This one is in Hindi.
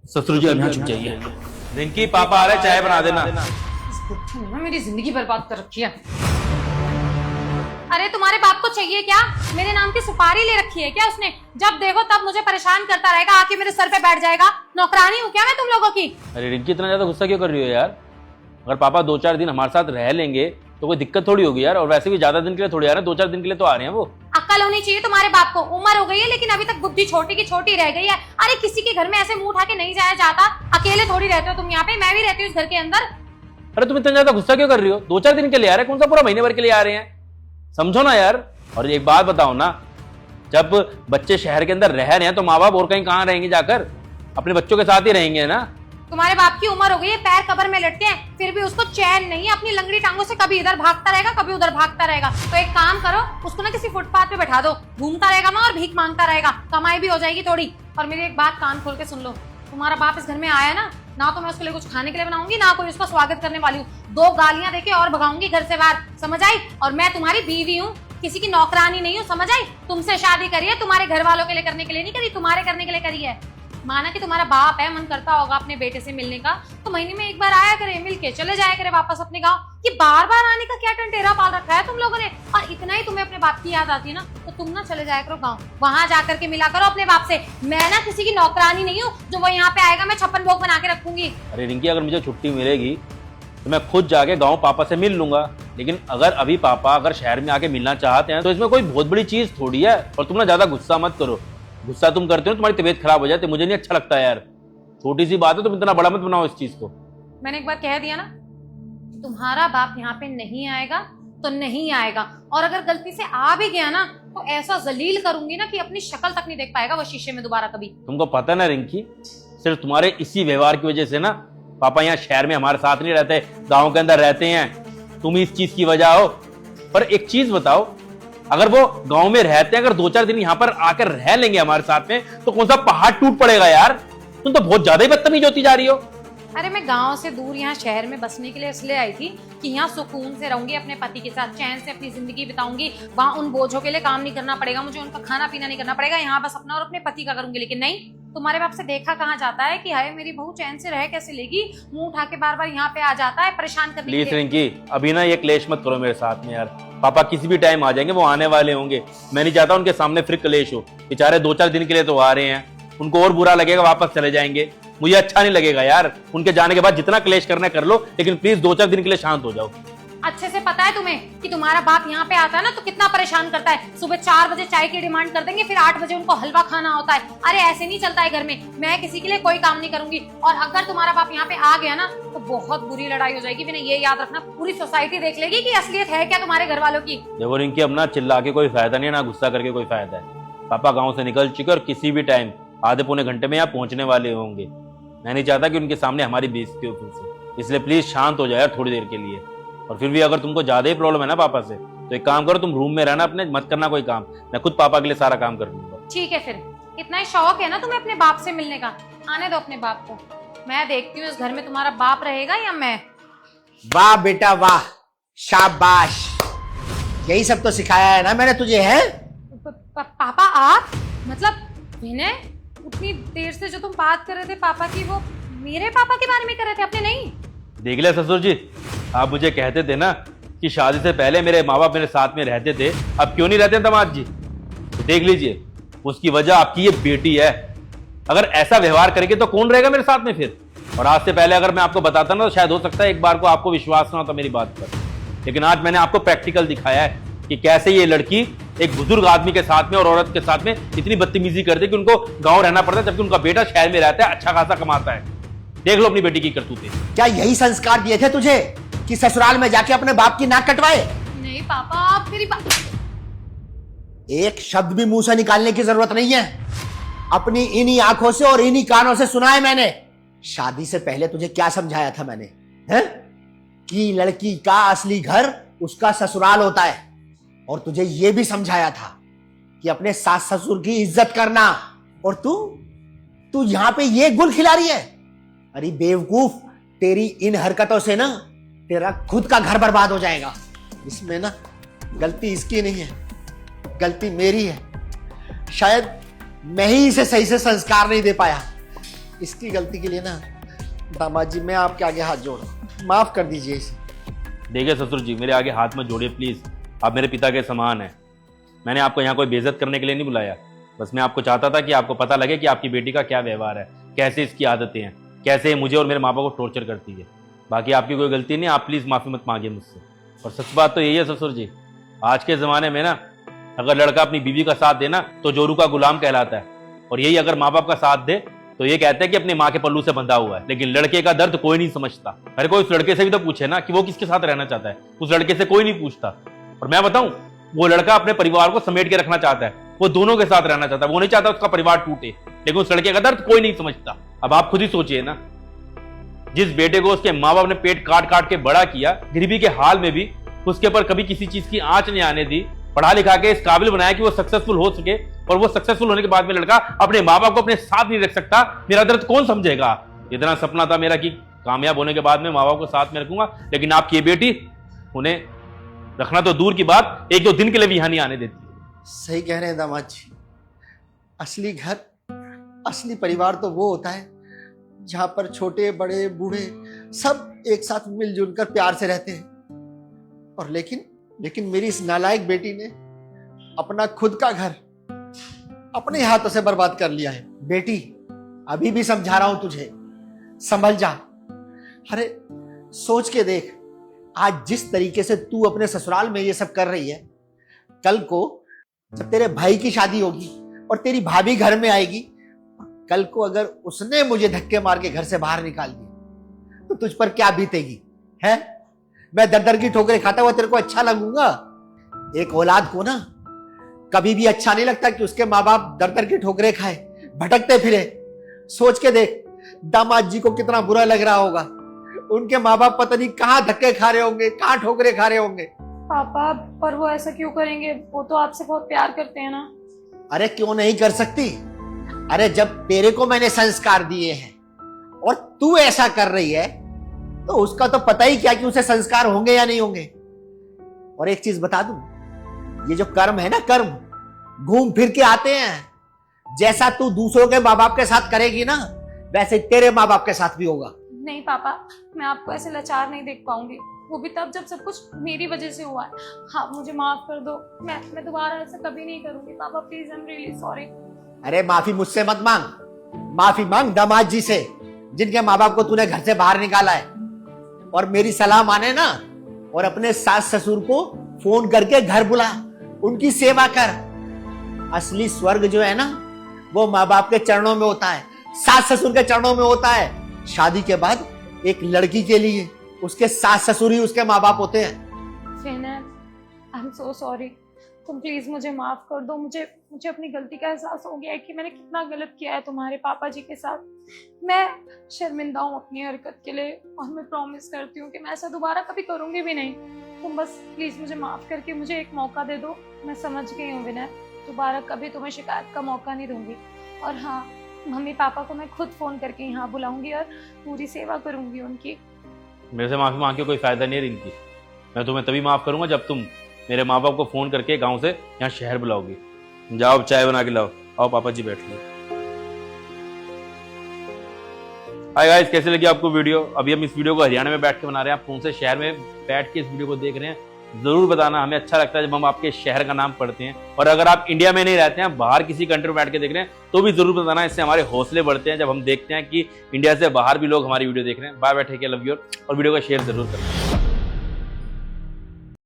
ससुर जी अब यहाँ चुप जाइए। रिंकी पापा आ रहे, चाय बना देना। इस बुद्धू ने ना मेरी जिंदगी बर्बाद कर रखी है। अरे तुम्हारे बाप को चाहिए क्या? मेरे नाम की सुपारी ले रखी है क्या उसने? जब देखो तब मुझे परेशान करता रहेगा, आके मेरे सर पे बैठ जाएगा। नौकरानी हूँ क्या मैं तुम लोगों की? अरे रिंकी इतना ज्यादा गुस्सा क्यों कर रही हो यार? अगर पापा 2-4 दिन हमारे साथ रह लेंगे तो कोई दिक्कत थोड़ी होगी यार। और वैसे भी ज्यादा दिन के लिए थोड़ी आ रहे हैं, 2-4 दिन के लिए तो आ रहे हैं वो। अक्ल होनी चाहिए तुम्हारे बाप को। उम्र हो गई है लेकिन अभी तक बुद्धि छोटी की छोटी रह गई है। अरे किसी के घर में ऐसे मुंह उठा के नहीं जाया जाता। अकेले थोड़ी रहते हो तुम यहाँ पे, मैं भी रहती हूँ इस घर के अंदर। अरे तुम इतना ज्यादा गुस्सा क्यों कर रही हो? 2-4 दिन के लिए आ रहे हैं, कौन सा पूरा महीने भर के लिए आ रहे हैं? समझो ना यार। और एक बात बताओ ना, जब बच्चे शहर के अंदर रह रहे हैं तो माँ बाप और कहीं कहाँ रहेंगे जाकर? अपने बच्चों के साथ ही रहेंगे ना। तुम्हारे बाप की उम्र हो गई है, पैर कब्र में लटके हैं, फिर भी उसको चैन नहीं है। अपनी लंगड़ी टांगों से कभी इधर भागता रहेगा, कभी उधर भागता रहेगा। तो एक काम करो, उसको ना किसी फुटपाथ पे बैठा दो, घूमता रहेगा वहाँ और भीख मांगता रहेगा, कमाई भी हो जाएगी थोड़ी। और मेरी एक बात कान खोल के सुन लो, तुम्हारा बाप इस घर में आया ना तो मैं उसके लिए कुछ खाने के लिए बनाऊंगी, ना कोई उसका स्वागत करने वाली हूँ। 2 गालियां देके और भगाऊंगी घर से बाहर, समझ आई? और मैं तुम्हारी बीवी हूँ, किसी की नौकरानी नहीं हूँ, समझ आई? तुमसे शादी करी है, तुम्हारे घर वालों के लिए करने के लिए नहीं करी, तुम्हारे करने के लिए करी है। माना कि तुम्हारा बाप है, मन करता होगा अपने बेटे से मिलने का, तो महीने में एक बार आया करे, मिल के चले जाया करे वापस अपने गांव। कि बार बार आने का क्या टंटेरा पाल रखा है तुम लोगों ने? और इतना ही तुम्हें अपने बाप की याद आती है ना, तो तुम ना चले जाया करो गांव, वहां जाकर के मिला करो अपने बाप से। मैं ना किसी की नौकरानी नहीं हूँ जो वो यहाँ पे आएगा मैं 56 भोग बना के रखूंगी। अरे रिंकी, अगर मुझे छुट्टी मिलेगी तो मैं खुद जाके गांव पापा से मिल लूंगा। लेकिन अगर अभी पापा अगर शहर में आके मिलना चाहते हैं तो इसमें कोई बहुत बड़ी चीज थोड़ी है। और तुम ना ज्यादा गुस्सा मत करो। गुस्सा तुम करते हो तुम्हारी तबीयत खराब हो जाती है, मुझे नहीं अच्छा लगता यार। छोटी सी बात है, तुम इतना बड़ा मत बनाओ इस चीज को। मैंने एक बार कह दिया ना, तुम्हारा बाप यहाँ पे नहीं आएगा तो नहीं आएगा। और अगर गलती से आ भी गया ना तो ऐसा जलील करूंगी ना कि अपनी शक्ल तक नहीं देख पाएगा वो शीशे में दोबारा कभी। तुमको पता ना रिंकी, सिर्फ तुम्हारे इसी व्यवहार की वजह से ना पापा यहाँ शहर में हमारे साथ नहीं रहते, गांव के अंदर रहते हैं। तुम इस चीज की वजह हो। पर एक चीज बताओ, अगर वो गांव में रहते हैं, अगर 2-4 दिन यहाँ पर आकर रह लेंगे हमारे साथ में, तो कौन सा पहाड़ टूट पड़ेगा यार? तुम तो बहुत ज्यादा ही बदतमीज होती जा रही हो। अरे मैं गांव से दूर यहाँ शहर में बसने के लिए इसलिए आई थी कि यहाँ सुकून से रहूंगी, अपने पति के साथ चैन से अपनी जिंदगी बिताऊंगी। वहाँ उन बोझों के लिए काम नहीं करना पड़ेगा मुझे, उनका खाना पीना नहीं करना पड़ेगा। यहाँ बस अपना और अपने पति का करूंगी। लेकिन नहीं, तुम्हारे बाप से देखा कहाँ जाता है कि हाय मेरी बहू चैन से रह कैसे लेगी, मुंह उठा के बार बार यहाँ पे आ जाता है परेशान करने के लिए। प्लीज रिंकी, अभी ना ये क्लेश मत करो मेरे साथ में यार। पापा किसी भी टाइम आ जाएंगे, वो आने वाले होंगे। मैं नहीं चाहता उनके सामने फिर क्लेश हो। बेचारे 2-4 दिन के लिए तो आ रहे हैं, उनको और बुरा लगेगा वापस चले जाएंगे, मुझे अच्छा नहीं लगेगा यार। उनके जाने के बाद जितना क्लेश करना कर लो, लेकिन प्लीज 2-4 दिन के लिए शांत हो जाओ। अच्छे से पता है तुम्हें कि तुम्हारा बाप यहाँ पे आता है ना तो कितना परेशान करता है। सुबह 4 बजे चाय की डिमांड कर देंगे, फिर 8 बजे उनको हलवा खाना होता है। अरे ऐसे नहीं चलता है घर में। मैं किसी के लिए कोई काम नहीं करूंगी। और अगर तुम्हारा बाप यहाँ पे आ गया ना तो बहुत बुरी लड़ाई हो जाएगी। मैंने ये याद रखना, पूरी सोसाइटी देख लेगी कि असलियत है क्या तुम्हारे घर वालों की। देखो रिंकी, अब ना चिल्ला के कोई फायदा नहीं है, ना गुस्सा करके कोई फायदा है। पापा गाँव से निकल चुके और किसी भी टाइम आधे पौने घंटे में यहाँ पहुंचने वाले होंगे। मैं नहीं चाहता कि उनके सामने हमारी बेइज्जती हो फिर से, इसलिए प्लीज शांत हो जाए यार थोड़ी देर के लिए। और फिर भी अगर तुमको ज्यादा ही प्रॉब्लम है ना पापा से, तो एक काम करो, तुम रूम में रहना अपने, मत करना कोई काम। मैं खुद पापा के लिए सारा काम कर लूंगा। ठीक है, फिर इतना ही शौक है ना तुम्हें अपने बाप से मिलने का, आने दो अपने बाप को। मैं देखती हूँ इस घर में तुम्हारा बाप रहेगा या मैं। वाह बेटा वाह, शाबाश। यही सब तो सिखाया है ना मैंने तुझे, है? पापा आप मतलब विनय, उतनी देर से जो तुम बात कर रहे थे पापा की, वो मेरे पापा के बारे में कर रहे थे अपने? नहीं देख लिया ससुर जी, आप मुझे कहते थे ना कि शादी से पहले मेरे माँ बाप मेरे साथ में रहते थे, अब क्यों नहीं रहते दामाद जी? तो देख लीजिए, उसकी वजह आपकी ये बेटी है। अगर ऐसा व्यवहार करेंगे तो कौन रहेगा मेरे साथ में फिर? और आज से पहले अगर मैं आपको बताता ना तो शायद हो सकता है एक बार को आपको विश्वास ना होता मेरी बात पर। लेकिन आज मैंने आपको प्रैक्टिकल दिखाया है कि कैसे ये लड़की एक बुजुर्ग आदमी के साथ में और औरत के साथ में इतनी बदतमीजी करती है कि उनको गाँव रहना पड़ता है, जबकि उनका बेटा शहर में रहता है, अच्छा खासा कमाता है। देख लो अपनी बेटी की करतूतें। क्या यही संस्कार दिए थे तुझे कि ससुराल में जाके अपने बाप की नाक कटवाए? नहीं पापा, आप मेरी बात। एक शब्द भी मुंह से निकालने की जरूरत नहीं है। अपनी इन्हीं आंखों से और इन्हीं कानों से सुना है मैंने। शादी से पहले तुझे क्या समझाया था मैंने, हैं? कि लड़की का असली घर उसका ससुराल होता है। और तुझे यह भी समझाया था कि अपने सास ससुर की इज्जत करना। और तू यहां पे ये गुल खिला रही है? अरे बेवकूफ, तेरी इन हरकतों से ना तेरा खुद का घर बर्बाद हो जाएगा। इसमें ना गलती इसकी नहीं है, गलती मेरी है। शायद मैं ही इसे सही से संस्कार नहीं दे पाया, इसकी गलती के लिए ना दामाद जी मैं आपके आगे हाथ जोड़ रहा हूं, माफ कर दीजिए इसे। देखिए ससुर जी, मेरे आगे हाथ मत जोड़िए प्लीज़। आप मेरे पिता के समान हैं। मैंने आपको यहाँ कोई बेइज्जत करने के लिए नहीं बुलाया। बस मैं आपको चाहता था कि आपको पता लगे कि आपकी बेटी का क्या व्यवहार है, कैसे इसकी आदतें हैं, कैसे ये मुझे और मेरे माँ बाप को टॉर्चर करती है। बाकी आपकी कोई गलती नहीं, आप प्लीज़ माफ़ी मत मांगिए मुझसे। और सच बात तो यही है ससुर जी, आज के ज़माने में ना अगर लड़का अपनी बीवी का साथ दे ना तो जोरू का गुलाम कहलाता है, और यही अगर माँ बाप का साथ दे तो ये कहते हैं कि अपनी माँ के पल्लू से बंधा हुआ है। लेकिन लड़के का दर्द कोई नहीं समझता। अरे कोई उस लड़के से भी तो पूछे ना कि वो किसके साथ रहना चाहता है। उस लड़के से कोई नहीं पूछता। और मैं बताऊं, वो लड़का अपने परिवार को समेट के रखना चाहता है, वो दोनों के साथ रहना चाहता है, वो नहीं चाहता उसका परिवार टूटे। लेकिन उस लड़के का दर्द कोई नहीं समझता। अब आप खुद ही सोचिए ना, जिस बेटे को उसके माँ बाप ने पेट काट काट के बड़ा किया, गरीबी के हाल में भी उसके ऊपर कभी किसी चीज की आंच नहीं आने दी, पढ़ा लिखा के इस काबिल बनाया कि वो सक्सेसफुल हो सके, और वो सक्सेसफुल होने के बाद में लड़का अपने माँ बाप को अपने साथ नहीं रख सकता, मेरा दर्द कौन समझेगा। इतना सपना था मेरा कि कामयाब होने के बाद में माँ बाप को साथ में रखूंगा, लेकिन आपकी ये बेटी उन्हें रखना तो दूर की बात, एक दो दिन के लिए भी यहाँ नहीं आने देती। सही कह रहे हैं दामाद जी। असली घर, असली परिवार तो वो होता है जहां पर छोटे बड़े बूढ़े सब एक साथ मिलजुल कर प्यार से रहते हैं। और लेकिन मेरी इस नालायक बेटी ने अपना खुद का घर अपने हाथों से बर्बाद कर लिया है। बेटी, अभी भी समझा रहा हूं तुझे, संभल जा। अरे सोच के देख, आज जिस तरीके से तू अपने ससुराल में ये सब कर रही है, कल को जब तेरे भाई की शादी होगी और तेरी भाभी घर में आएगी, कल को अगर उसने मुझे धक्के मार के घर से बाहर निकाल दिया तो तुझ पर क्या बीतेगी है? मैं दर दर की ठोकरें खाता हुआ तेरे को अच्छा लगूंगा? एक औलाद को ना कभी भी अच्छा नहीं लगता कि उसके माँ बाप दर दर की ठोकरें खाए, भटकते फिरे। सोच के देख, दामाद जी को कितना बुरा लग रहा होगा। उनके माँ बाप पता नहीं कहाँ धक्के खा रहे होंगे, कहाँ ठोकरें खा रहे होंगे। पापा, पर वो ऐसा क्यों करेंगे? वो तो आपसे बहुत प्यार करते हैं ना। अरे क्यों नहीं कर सकती? अरे जब तेरे को मैंने संस्कार दिए हैं और तू ऐसा कर रही है तो उसका तो पता ही क्या कि उसे संस्कार होंगे या नहीं होंगे। और एक चीज बता दूं, ये जो कर्म है ना, कर्म घूम फिर के आते हैं। जैसा तू दूसरों के माँ बाप के साथ करेगी ना, वैसे तेरे माँ बाप के साथ भी होगा। नहीं पापा, मैं आपको ऐसे लाचार नहीं देख पाऊंगी, वो भी तब जब सब कुछ मेरी वजह से हुआ है। हाँ, मुझे माफ कर दो, मैं दोबारा ऐसा कभी नहीं करूंगी। पापा please, I am really sorry. अरे माफी मुझसे मत मांग, माफी मांग दामाद जी से, जिनके माँ बाप को तूने घर से बाहर निकाला है। और मेरी सलाह माने ना, और अपने सास ससुर को फोन करके घर बुला, उनकी सेवा कर। असली स्वर्ग जो है ना, वो माँ बाप के चरणों में होता है, सास ससुर के चरणों में होता है। शादी के बाद एक लड़की के लिए उसके सास ससुर ही उसके माँ बाप होते हैं। I am so sorry. तुम प्लीज मुझे माफ कर दो। मुझे अपनी गलती का एहसास हो गया है कि मैंने कितना गलत किया है तुम्हारे पापा जी के साथ। मैं शर्मिंदा हूँ अपनी हरकत के लिए, और मैं प्रॉमिस करती हूँ कि मैं ऐसा दोबारा कभी करूँगी भी नहीं। तुम बस प्लीज मुझे माफ करके मुझे एक मौका दे दो। मैं समझ गई हूँ विनय, दोबारा कभी तुम्हें शिकायत का मौका नहीं दूंगी। और हाँ, मम्मी पापा को मैं खुद फोन करके यहाँ बुलाऊंगी और पूरी सेवा करूंगी उनकी। मेरे से माफी मांग के कोई फायदा नहीं है रिंकी। मैं तुम्हें तभी माफ करूंगा जब तुम मेरे माँ बाप को फोन करके गांव से यहाँ शहर बुलाओगी। जाओ अब चाय बना के लाओ। आओ पापा जी बैठ लो। हाय गाइस, कैसे लगी आपको वीडियो? अभी हम इस वीडियो को हरियाणा में बैठ के बना रहे हैं, आप कौन से शहर में बैठ के इस वीडियो को देख रहे हैं जरूर बताना। हमें अच्छा लगता है जब हम आपके शहर का नाम पढ़ते हैं। और अगर आप इंडिया में नहीं रहते हैं, बाहर किसी कंट्री में बैठ के देख रहे हैं, तो भी जरूर बताना। इससे हमारे हौसले बढ़ते हैं जब हम देखते हैं कि इंडिया से बाहर भी लोग हमारी वीडियो देख रहे हैं। Bye bye, take care, love you, और वीडियो को शेयर जरूर करें।